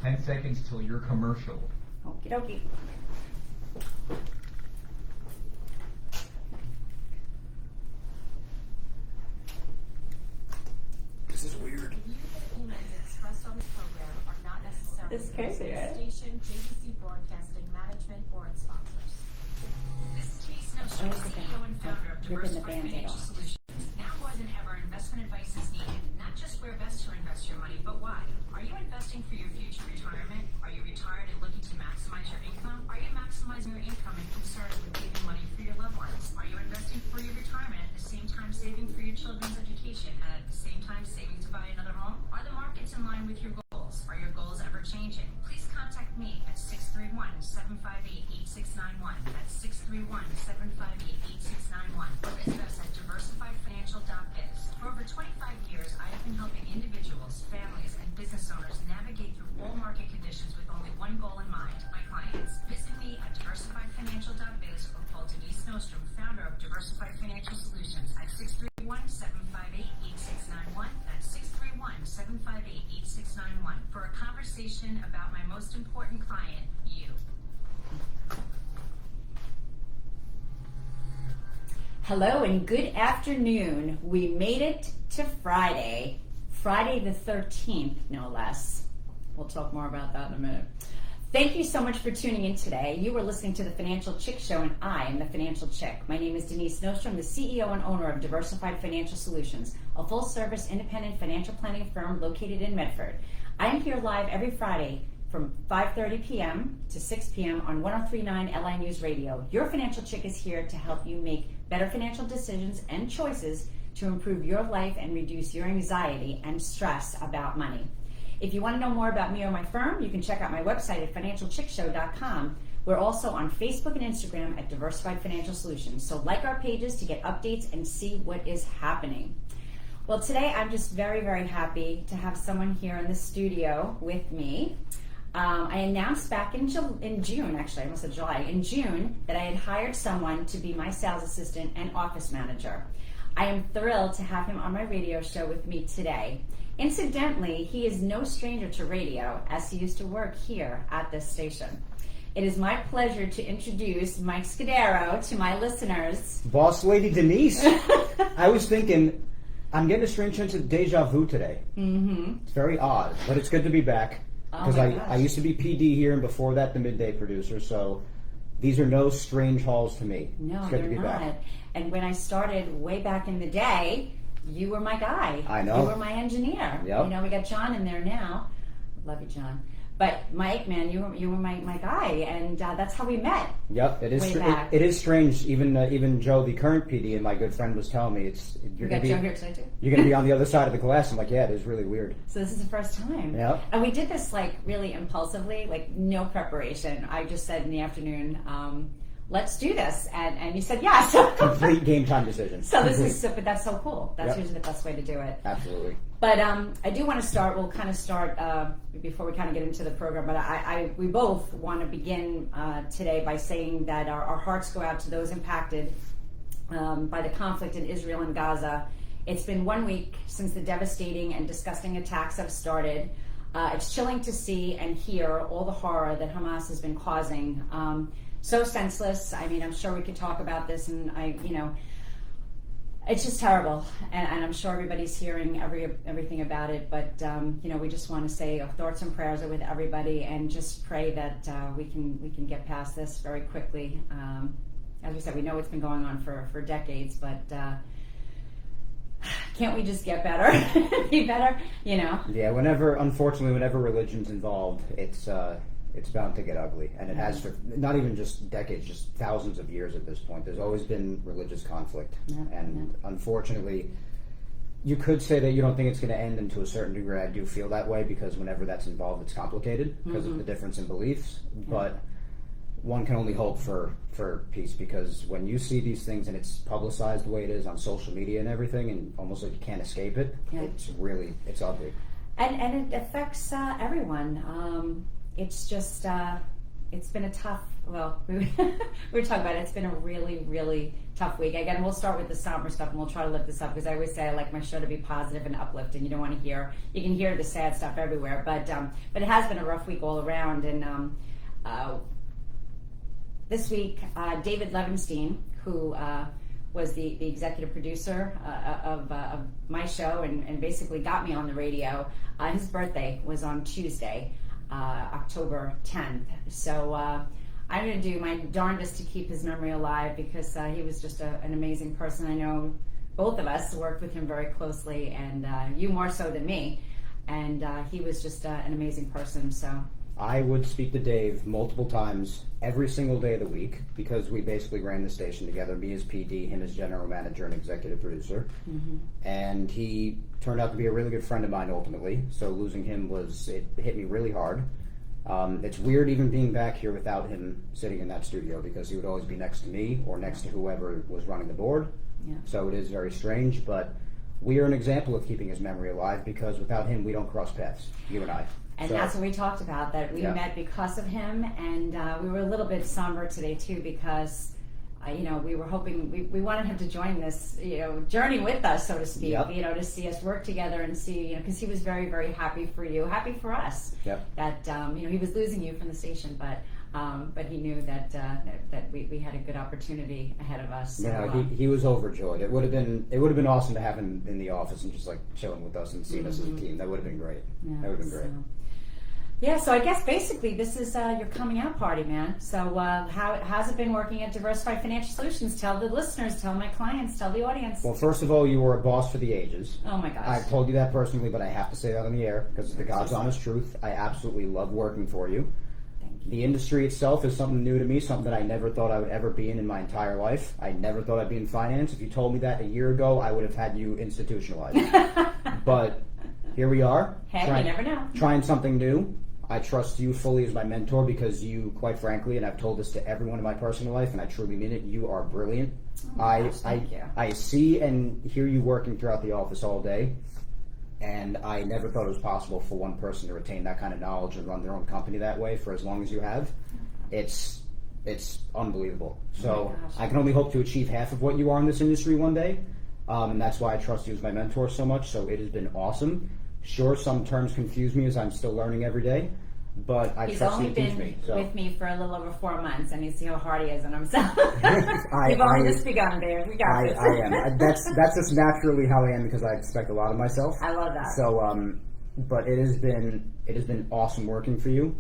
10 seconds till your commercial. Okie dokie. This is weird. Expressed on this program are not necessarily It's crazy, right? station, JVC Broadcasting Management, or its sponsors. This is Denise Nostrom, CEO and founder of Ripping the Diversified Band-Aid Financial off. Solutions. Now more than ever, investment advice is needed. Not just where best to invest your money, but why. Are you investing for your future retirement? Are you retired and looking to maximize your income? Are you maximizing your income and concerned with leaving money for your loved ones? Are you investing for your retirement at the same time saving for your children's education and at the same time saving to buy another home? Are the markets in line with your goals? Are your goals ever changing? Please contact me at 631-758-8691. That's 631-758-8691. Or visit us at diversifiedfinancial.biz. For over 25 years, I have been helping individuals, families, and business owners navigate through all market conditions with only one goal in mind, my clients. Visit me at diversifiedfinancial.biz or call Denise Nostrom, founder of Diversified Financial Solutions at 631-758-8691. That's 631-758-8691 for a conversation about my most important client, you. Hello and good afternoon. We made it to Friday the 13th, no less. We'll talk more about that in a minute. Thank you so much for tuning in today. You are listening to the Financial Chick Show, and I am the Financial Chick. My name is Denise Nostrom, the CEO and owner of Diversified Financial Solutions, a full-service independent financial planning firm located in Medford. I am here live every Friday from 5:30 p.m. to 6 p.m. on 103.9 LI News Radio. Your Financial Chick is here to help you make better financial decisions and choices to improve your life and reduce your anxiety and stress about money. If you want to know more about me or my firm, you can check out my website at financialchickshow.com. We're also on Facebook and Instagram at Diversified Financial Solutions. So like our pages to get updates and see what is happening. Well, today I'm just very, very happy to have someone here in the studio with me. I announced back in June, actually, I almost said July, in June, that I had hired someone to be my sales assistant and office manager. I am thrilled to have him on my radio show with me today. Incidentally, he is no stranger to radio, as he used to work here at this station. It is my pleasure to introduce Mike Scudiero to my listeners. Boss Lady Denise, I was thinking, I'm getting a strange sense of deja vu today. Mm-hmm. It's very odd, but it's good to be back. Because I used to be PD here, and before that, the midday producer, so these are no strange halls to me. No, it's good they're to be not. back. And when I started way back in the day, you were my guy. I know. You were my engineer. Yep. You know, we got John in there now. Love you, John. But Mike, man, you were my guy, and that's how we met. Yep, it is. Way back. It is strange. Even Joe, the current PD, and my good friend was telling me You got Joe here today too. You're going to be on the other side of the glass. I'm like, yeah, it is really weird. So this is the first time. Yep. And we did this like really impulsively, like no preparation. I just said in the afternoon, let's do this, and you said yes. Complete game time decision. So but that's so cool. That's usually the best way to do it. Absolutely. But I do want to start. We'll kind of start before we kind of get into the program. But we both want to begin today by saying that our hearts go out to those impacted by the conflict in Israel and Gaza. It's been 1 week since the devastating and disgusting attacks have started. It's chilling to see and hear all the horror that Hamas has been causing. So senseless. I mean, I'm sure we could talk about this, and it's just terrible, and I'm sure everybody's hearing everything about it. But we just want to say our thoughts and prayers are with everybody, and just pray that we can get past this very quickly. As we said, we know it's been going on for decades, but can't we just get better, be better? Yeah. Unfortunately, whenever religion's involved, it's bound to get ugly, and it has for not even just decades, just thousands of years at this point. There's always been religious conflict, and unfortunately, you could say that you don't think it's going to end, and to a certain degree I do feel that way, because whenever that's involved, it's complicated because of the difference in beliefs, but one can only hope for peace, because when you see these things and it's publicized the way it is on social media and everything, and almost like you can't escape it, it's ugly. And it affects everyone. It's just, it's been a tough. Well, we were talking about it. It's been a really, really tough week. Again, we'll start with the somber stuff, and we'll try to lift this up because I always say I like my show to be positive and uplifting. You don't want to hear. You can hear the sad stuff everywhere, but it has been a rough week all around. And this week, David Levenstein, who was the executive producer of my show and basically got me on the radio. His birthday was on Tuesday, October 10th. So I'm going to do my darndest to keep his memory alive because he was just an amazing person. I know both of us worked with him very closely, and you more so than me. And he was just an amazing person. So I would speak to Dave multiple times every single day of the week because we basically ran the station together, me as PD, him as general manager and executive producer. Mm-hmm. And he turned out to be a really good friend of mine ultimately. So losing him it hit me really hard. It's weird even being back here without him sitting in that studio because he would always be next to me or next to whoever was running the board. Yeah. So it is very strange, but we are an example of keeping his memory alive because without him we don't cross paths, you and I. And that's what we talked about, that we met because of him, and we were a little bit somber today too because, we were hoping, we wanted him to join this, journey with us, so to speak, to see us work together and see, because he was very, very happy for you, happy for us, that, he was losing you from the station, but he knew that we had a good opportunity ahead of us. So, he was overjoyed. It would have been awesome to have him in the office and just like chilling with us and seeing us as a team. That would have been great. Yeah, that would have been great. So I guess basically this is your coming out party, man. So how's it been working at Diversified Financial Solutions? Tell the listeners, tell my clients, tell the audience. Well, first of all, you were a boss for the ages. Oh my gosh. I've told you that personally, but I have to say that on the air because it's the God's honest truth. I absolutely love working for you. Thank you. The industry itself is something new to me, something that I never thought I would ever be in my entire life. I never thought I'd be in finance. If you told me that a year ago, I would have had you institutionalized. But here we are. Hey, you never know. Trying something new. I trust you fully as my mentor because you, quite frankly, and I've told this to everyone in my personal life, and I truly mean it, you are brilliant. Thank you. I see and hear you working throughout the office all day, and I never thought it was possible for one person to retain that kind of knowledge and run their own company that way for as long as you have. It's unbelievable. So I can only hope to achieve half of what you are in this industry one day, and that's why I trust you as my mentor so much. So it has been awesome. Sure, some terms confuse me as I'm still learning every day, but I trust you to teach me. He's only been with me for a little over 4 months, and you see how hard he is on himself. You've only just begun, Dave. We got this. I am. That's just naturally how I am because I expect a lot of myself. I love that. So, but it has been awesome working for you.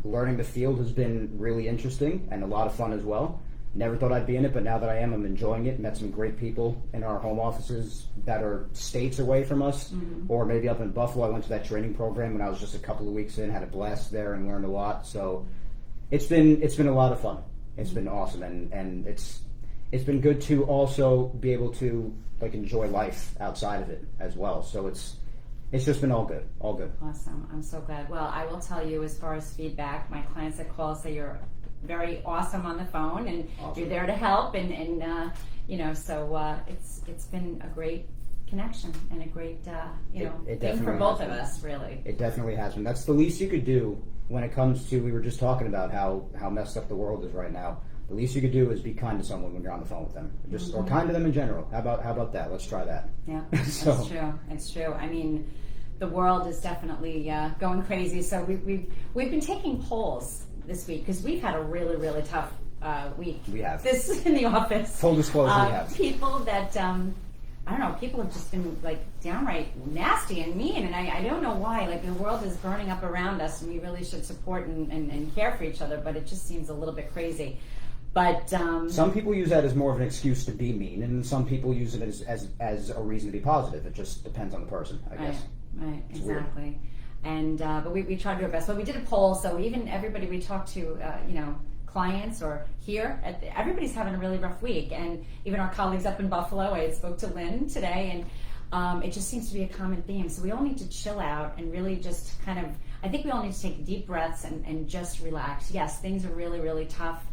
Learning the field has been really interesting and a lot of fun as well. Never thought I'd be in it, but now that I am, I'm enjoying it. Met some great people in our home offices that are states away from us, or maybe up in Buffalo. I went to that training program when I was just a couple of weeks in, had a blast there and learned a lot. So it's been a lot of fun. It's been awesome, and it's been good to also be able to like enjoy life outside of it as well. So it's just been all good. Awesome. I'm so glad. Well, I will tell you as far as feedback, my clients that call say you're very awesome on the phone, and you're there to help, and so it's been a great connection and a great thing for both of us, really. It definitely has been. That's the least you could do when it comes to, we were just talking about how messed up the world is right now. The least you could do is be kind to someone when you're on the phone with them, or kind to them in general. How about that? Let's try that. Yeah, That's true. It's true. I mean, the world is definitely going crazy. So we've been taking polls this week because we've had a really, really tough week. We have. This in the office. Full disclosure, we have. People that, I don't know, people have just been like downright nasty and mean, and I don't know why. Like, the world is burning up around us, and we really should support and care for each other, but it just seems a little bit crazy. But some people use that as more of an excuse to be mean, and some people use it as a reason to be positive. It just depends on the person, I guess. Right, it's exactly. Weird. And but we tried to do our best. But we did a poll, so even everybody we talked to, clients or here, everybody's having a really rough week. And even our colleagues up in Buffalo, I spoke to Lynn today, and it just seems to be a common theme. So we all need to chill out and really just kind of, I think we all need to take deep breaths and just relax. Yes, things are really, really tough.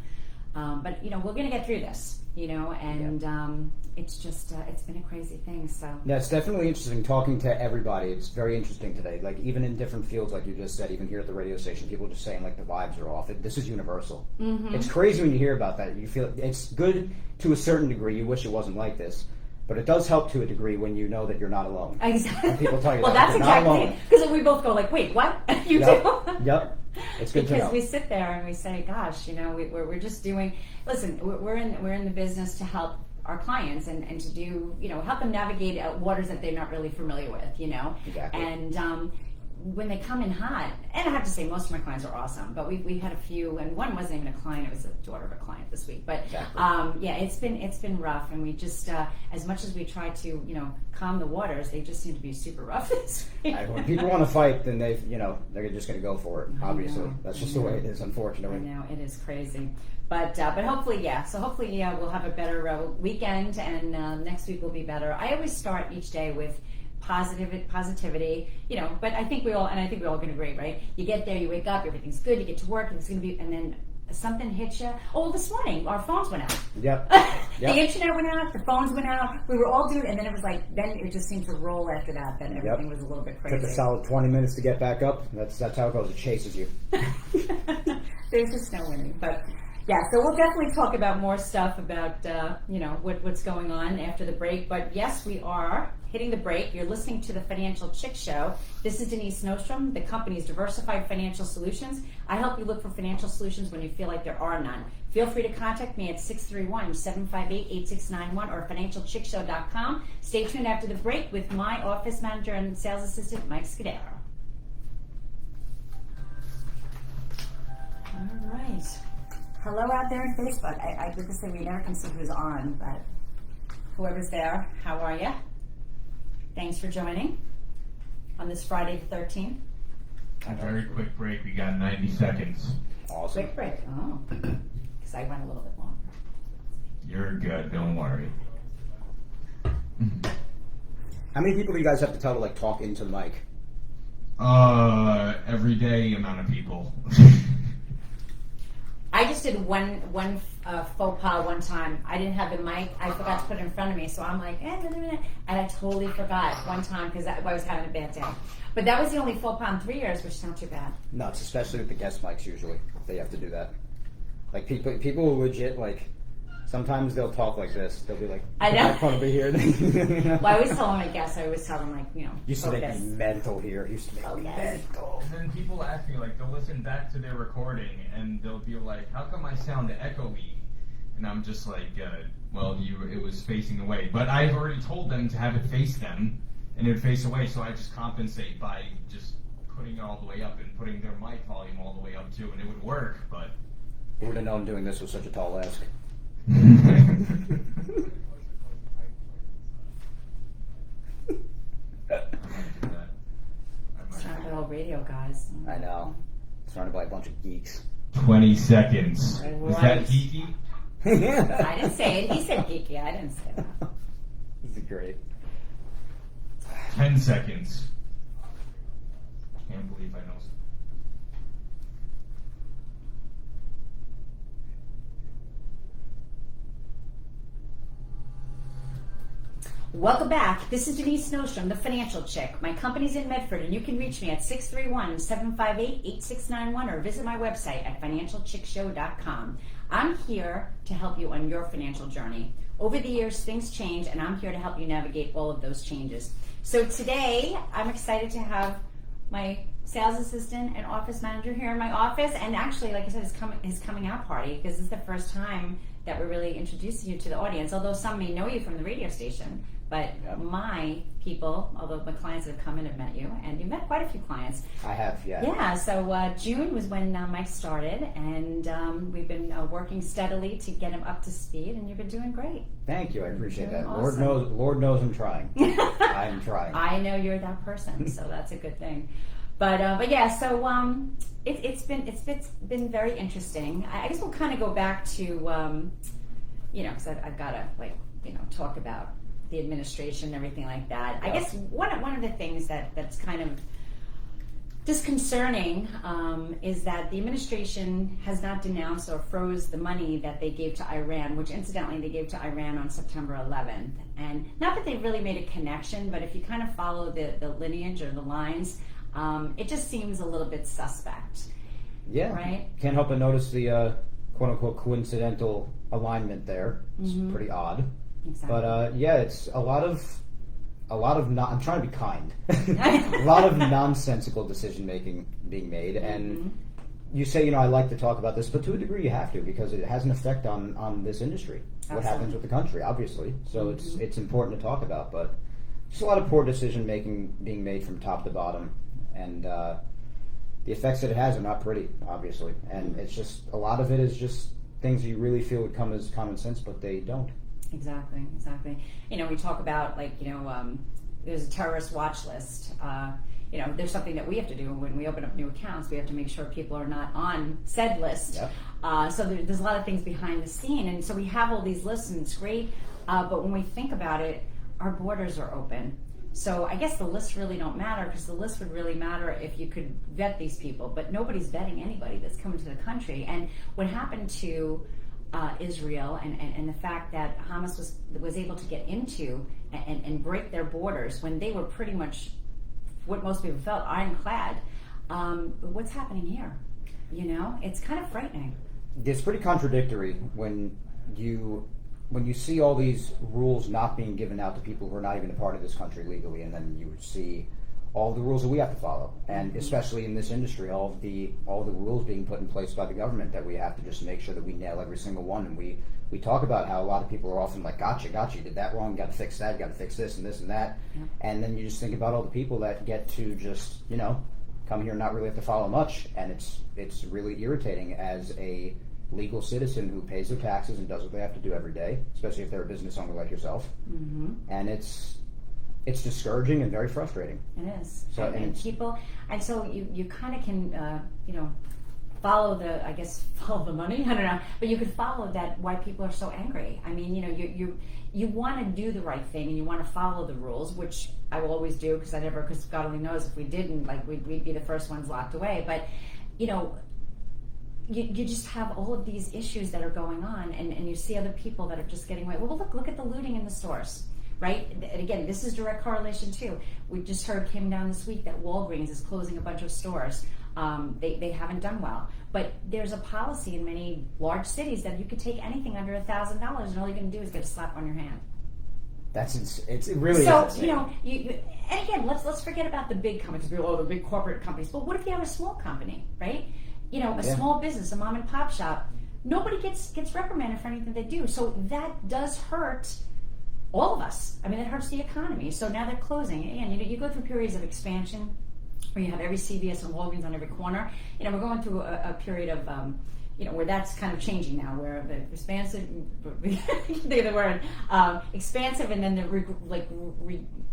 But we're going to get through this. And it's just it's been a crazy thing. So yeah, it's definitely interesting talking to everybody. It's very interesting today. Like even in different fields, like you just said, even here at the radio station, people are just saying like the vibes are off. This is universal. Mm-hmm. It's crazy when you hear about that. You feel it's good to a certain degree. You wish it wasn't like this. But it does help to a degree when you know that you're not alone. Exactly. And people tell you well, that that's you're not exactly alone. it. Because we both go like, wait, what? You Yep. do? Yep. It's good to know. Because we sit there and we say, gosh, we're just doing. Listen, we're in the business to help our clients and to do help them navigate waters that they're not really familiar with. Exactly. And when they come in hot, and I have to say most of my clients are awesome, but we had a few, and one wasn't even a client; it was the daughter of a client this week. But exactly. yeah, it's been rough, and we just as much as we try to calm the waters, they just seem to be super rough this week. When people want to fight, then they're just going to go for it. Obviously, that's just the way it is. Unfortunately, I know it is crazy. But hopefully, So hopefully, we'll have a better weekend, and next week will be better. I always start each day with positivity, But I think we all can agree, right? You get there, you wake up, everything's good. You get to work, and it's going to be, and then something hits you. Oh, this morning our phones went out. Yep. The internet went out. The phones went out. We were all doing, and then it was like, then it just seemed to roll after that. Then everything was a little bit crazy. Took a solid 20 minutes to get back up. That's how it goes. It chases you. There's just no winning, but. Yeah, so we'll definitely talk about more stuff about, what's going on after the break. But yes, we are hitting the break. You're listening to the Financial Chick Show. This is Denise Nostrom, the company's Diversified Financial Solutions. I help you look for financial solutions when you feel like there are none. Feel free to contact me at 631-758-8691 or financialchickshow.com. Stay tuned after the break with my office manager and sales assistant, Mike Scudiero. All right. Hello out there on Facebook. I did this thing, we never can see who's on, but whoever's there, how are you? Thanks for joining on this Friday the 13th. A very quick break. We got 90 seconds. Awesome. Quick break. Oh, because I went a little bit longer. You're good. Don't worry. How many people do you guys have to tell to talk into the mic? Everyday amount of people. I just did one faux pas one time. I didn't have the mic. I forgot to put it in front of me, so I'm like, and I totally forgot one time because I was having a bad day. But that was the only faux pas in 3 years, which is not too bad. Nuts, especially with the guest mics. Usually, they have to do that. People legit sometimes they'll talk like this. They'll be like, I know. I want to be here. Well, I always tell them, I guess. I always tell them, Used to make focus. me mental here. Used to make me mental. And then people ask me, they'll listen back to their recording, and they'll be like, how come I sound echoey? And I'm just like, well, it was facing away. But I've already told them to have it face them, and it would face away, so I just compensate by just putting it all the way up and putting their mic volume all the way up, too, and it would work, but... Who would have known doing this was such a tall ask? Starting with all radio guys. I know. Surrounded by a bunch of geeks. 20 seconds. Was that Right. geeky? I didn't say it. He said geeky. I didn't say that. This is great. 10 seconds. Can't believe I know. Welcome back. This is Denise Nostrom, the Financial Chick. My company's in Medford, and you can reach me at 631-758-8691 or visit my website at financialchickshow.com. I'm here to help you on your financial journey. Over the years, things change, and I'm here to help you navigate all of those changes. So today, I'm excited to have my sales assistant and office manager here in my office, and actually, like I said, his coming out party, because this is the first time that we're really introducing you to the audience, although some may know you from the radio station. But my people, although my clients that have come in have met you, and you've met quite a few clients. I have, yeah. Yeah, so June was when Mike started, and we've been working steadily to get him up to speed, and you've been doing great. Thank you, I appreciate that. Awesome. Lord knows I'm trying. I'm trying. I know you're that person, so that's a good thing. But yeah, so it's been very interesting. I guess we'll kind of go back to because I've got to talk about the administration and everything like that. I guess one of the things that's kind of disconcerting is that the administration has not denounced or froze the money that they gave to Iran, which incidentally they gave to Iran on September 11th. And not that they really made a connection, but if you kind of follow the lineage or the lines, it just seems a little bit suspect. Yeah. Right? Can't help but notice the quote-unquote coincidental alignment there. It's pretty odd. Exactly. But yeah, it's a lot of I'm trying to be kind. A lot of nonsensical decision making being made, and you say, I like to talk about this, but to a degree you have to, because it has an effect on this industry. What happens with the country, obviously. So it's important to talk about, but just a lot of poor decision making being made from top to bottom, and the effects that it has are not pretty, obviously. And it's just a lot of it is just things you really feel would come as common sense, but they don't. Exactly. We talk about there's a terrorist watch list. There's something that we have to do when we open up new accounts. We have to make sure people are not on said list. Yep. So there's a lot of things behind the scene, and so we have all these lists, and it's great. But when we think about it, our borders are open. So I guess the lists really don't matter, because the list would really matter if you could vet these people. But nobody's vetting anybody that's coming to the country. And what happened to Israel and the fact that Hamas was able to get into and break their borders when they were pretty much what most people felt ironclad. What's happening here? It's kind of frightening. It's pretty contradictory when you see all these rules not being given out to people who are not even a part of this country legally, and then you see all the rules that we have to follow, and especially in this industry, all the rules being put in place by the government that we have to just make sure that we nail every single one. And we talk about how a lot of people are often like, gotcha, you did that wrong, got to fix that, got to fix this and this and that. Yep. And then you just think about all the people that get to just, come here and not really have to follow much. And it's really irritating as a legal citizen who pays their taxes and does what they have to do every day, especially if they're a business owner like yourself. And it's discouraging and very frustrating. It is. So, and people, and so you kind of can, follow the money. I don't know, but you could follow that why people are so angry. I mean, you want to do the right thing and you want to follow the rules, which I will always do, because God only knows if we didn't, we'd be the first ones locked away. But you just have all of these issues that are going on, and you see other people that are just getting away. Well, look at the looting in the stores. Right? And again, this is direct correlation too. We just came down this week that Walgreens is closing a bunch of stores. They haven't done well. But there's a policy in many large cities that you could take anything under $1,000 and all you're going to do is get a slap on your hand. It really is. So, and again, let's forget about the big companies, the big corporate companies. But what if you have a small company, right? A small business, a mom and pop shop. Nobody gets reprimanded for anything they do. So that does hurt all of us. I mean, it hurts the economy. So now they're closing. And you go through periods of expansion where you have every CVS and Walgreens on every corner. We're going through a period of, where that's kind of changing now, where the expansive, I can't think of the word, expansive, and then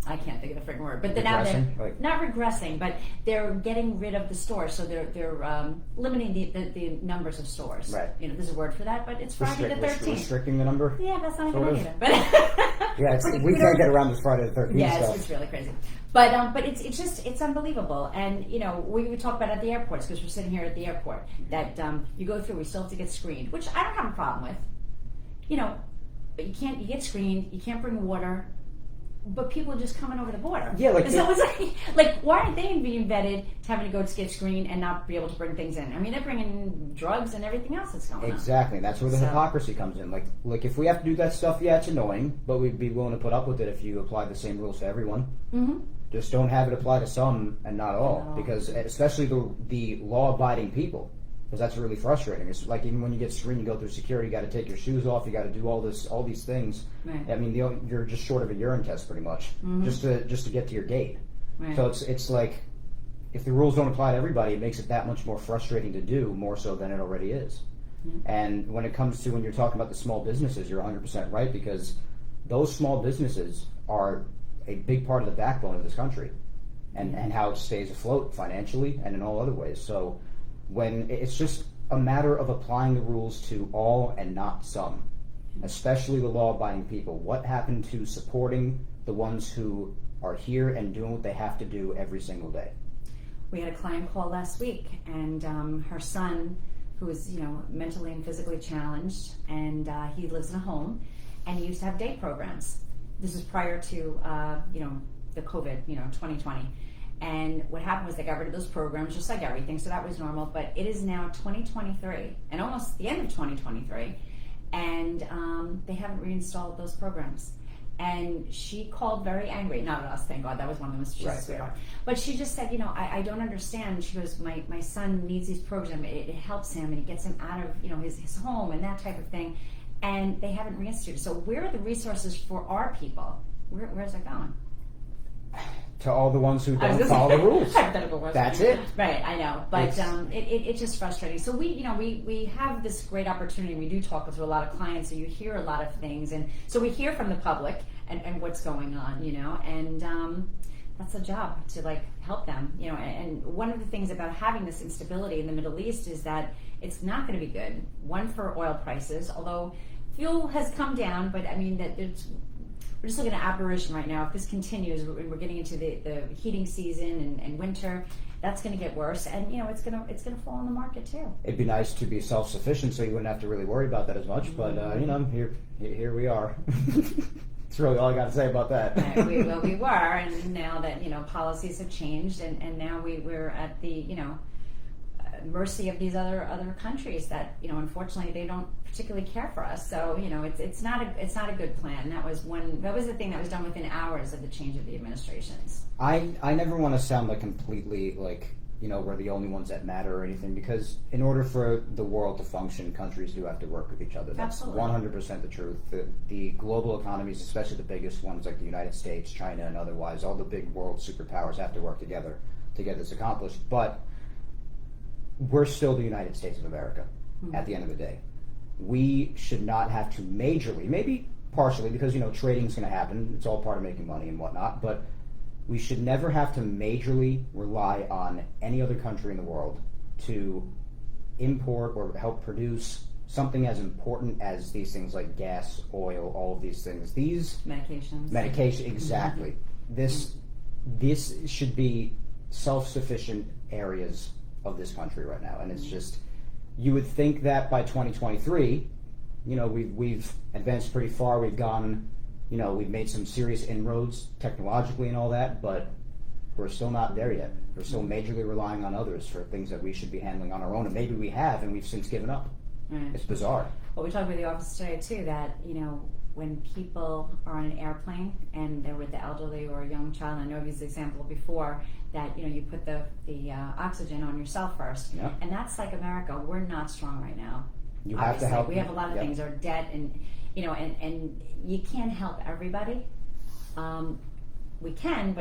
I can't think of the freaking word, but now they're not regressing, but they're getting rid of the stores, so they're limiting the numbers of stores. Right. There's a word for that, but it's Friday the 13th. Restricting the number? Yeah, that's not even either. But yeah, we can't get around this Friday the 13th. Yeah, it's really crazy. But it's unbelievable. And, we talk about at the airports, because we're sitting here at the airport, that you go through, we still have to get screened, which I don't have a problem with. But you get screened, you can't bring water, but people are just coming over the border. Yeah, so it's why aren't they being vetted to having to go to get screened and not be able to bring things in? I mean, they're bringing drugs and everything else that's going on. Exactly, and that's where the hypocrisy comes in. Like if we have to do that stuff, yeah, it's annoying, but we'd be willing to put up with it if you apply the same rules to everyone. Mm-hmm. Just don't have it apply to some and not all, because especially the law-abiding people, because that's really frustrating. It's like even when you get screened, you go through security, you got to take your shoes off, you got to do all these things. Right. I mean, you're just short of a urine test pretty much, just to get to your gate. Right. So it's like if the rules don't apply to everybody, it makes it that much more frustrating to do, more so than it already is. Mm-hmm. And when it comes to when you're talking about the small businesses, you're 100% right, because those small businesses are a big part of the backbone of this country, and how it stays afloat financially and in all other ways. So when it's just a matter of applying the rules to all and not some, especially the law-abiding people. What happened to supporting the ones who are here and doing what they have to do every single day? we had a client call last week, and her son, who is, mentally and physically challenged, and he lives in a home, and he used to have day programs. This is prior to, the COVID, 2020. And what happened was they got rid of those programs, just like everything, so that was normal. But it is now 2023, and almost the end of 2023, and they haven't reinstalled those programs. And she called very angry, not at us, thank God, that was one of them, she's a sweetheart. But she just said, I don't understand. She goes, my son needs these programs, it helps him, and it gets him out of, his home and that type of thing. And they haven't reinstituted. So where are the resources for our people? Where's that going? To all the ones who don't follow the rules. That's it. Right, I know, but it's just frustrating. So we have this great opportunity. We do talk to a lot of clients, so you hear a lot of things, and so we hear from the public and what's going on, and that's a job to help them, And one of the things about having this instability in the Middle East is that it's not going to be good. One, for oil prices, although fuel has come down, but I mean that we're just looking at aberration right now. If this continues, we're getting into the heating season and winter. That's going to get worse, and it's going to fall on the market too. It'd be nice to be self-sufficient, so you wouldn't have to really worry about that as much. But here we are. That's really all I got to say about that. Right, we were, and now that policies have changed, and now we're at the mercy of these other countries that unfortunately they don't particularly care for us. So it's not a good plan. That was the thing that was done within hours of the change of the administrations. I never want to sound completely we're the only ones that matter or anything, because in order for the world to function, countries do have to work with each other. That's Absolutely. 100% the truth. The global economies, especially the biggest ones like the United States, China, and otherwise, all the big world superpowers have to work together to get this accomplished. But we're still the United States of America at the end of the day. We should not have to majorly, maybe partially, because trading's going to happen. It's all part of making money and whatnot, but we should never have to majorly rely on any other country in the world to import or help produce something as important as these things like gas, oil, all of these things. These medication, exactly. This should be self-sufficient areas of this country right now, and it's just, you would think that by 2023, we've advanced pretty far. We've gone, we've made some serious inroads technologically and all that, but we're still not there yet. We're still majorly relying on others for things that we should be handling on our own, and maybe we have, and we've since given up. Right. It's bizarre. Well, we talked with the office today too that when people are on an airplane and they're with the elderly or a young child, I know I've used the example before that you put the oxygen on yourself first, and that's like America. We're not strong right now. You Obviously, have to help. We have a lot of things, our debt, and and you can't help everybody. We can,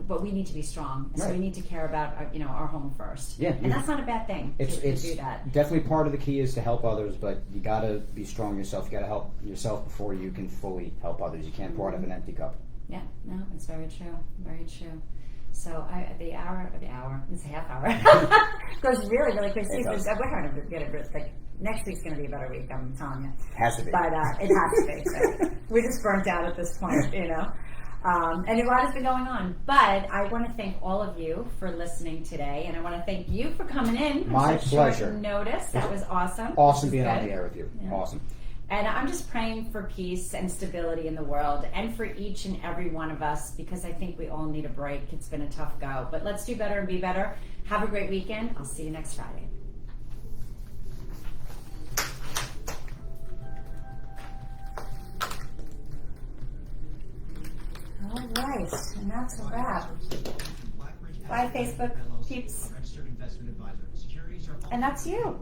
but we need to be strong. So we need to care about our home first. Yeah, and that's not a bad thing to do that. Definitely part of the key is to help others, but you got to be strong yourself. You got to help yourself before you can fully help others. You can't pour out of an empty cup. Yeah, no, it's very true. Very true. So the hour, it's a half hour. Goes really, really quick. We're going to get it. Next week's going to be a better week, I'm telling you. Has to be. But it has to be. So we're just burnt out at this point, And a lot has been going on. But I want to thank all of you for listening today, and I want to thank you for coming in. My pleasure. Short notice. That was awesome. Awesome being on the air with you. Yeah. Awesome. And I'm just praying for peace and stability in the world and for each and every one of us, because I think we all need a break. It's been a tough go. But let's do better and be better. Have a great weekend. I'll see you next Friday. All right. And that's a wrap. Bye, Facebook peeps. And that's you.